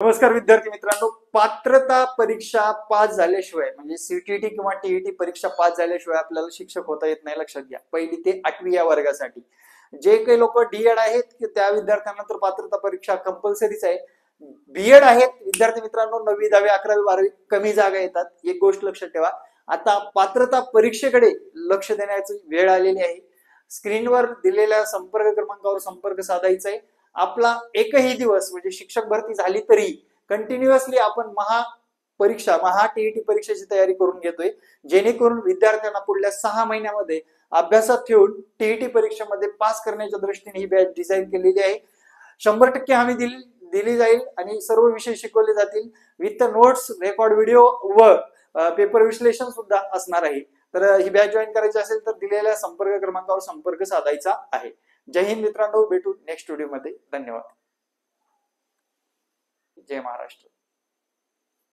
नमस्कार विद्यार्थी मित्रांनो, पात्रता परीक्षा पास झाल्याशिवाय म्हणजे सीटीटी किंवा टीईटी परीक्षा पास झाल्याशिवाय आपल्याला शिक्षक होता येत नाही. लक्षात घ्या. पहिली ते 8वी या वर्गासाठी जे काही लोक डीएड आहेत त्या विद्यार्थ्यांना तर पात्रता परीक्षा कंपल्सरीच आहे. बीएड आहेत विद्यार्थी मित्रांनो 9वी 10वी 11वी 12वी कमी जागा येतात. एक गोष्ट लक्षात ठेवा, आता पात्रता परीक्षेकडे लक्ष देण्याची वेळ आलेली आहे. स्क्रीनवर दिलेल्या संपर्क क्रमांकावर संपर्क साधायचा आहे. आपला एकही दिवस म्हणजे शिक्षक भरती झाली तरी कंटिन्युअसली आपण महा टीईटी परीक्षेची तयारी करून घेतोय, जेणेकरून विद्यार्थ्यांना पुढल्या 6 महिन्यामध्ये अभ्यासात ठेवून टीईटी परीक्षेमध्ये पास करण्याच्या दृष्टीने ही बॅच डिझाईन केलेली आहे. 100% हमी दिली जाईल आणि सर्व विषय शिकवले जातील. विथ नोट्स, रेकॉर्ड व्हिडिओ व पेपर विश्लेषण सुद्धा असणार आहे. तर ही बॅच जॉईन करायची असेल तर दिलेल्या संपर्क क्रमांकावर संपर्क साधायचा आहे. जय हिंद मित्रांनो, भेटू नेक्स्ट व्हिडिओ मध्ये. धन्यवाद. जय महाराष्ट्र.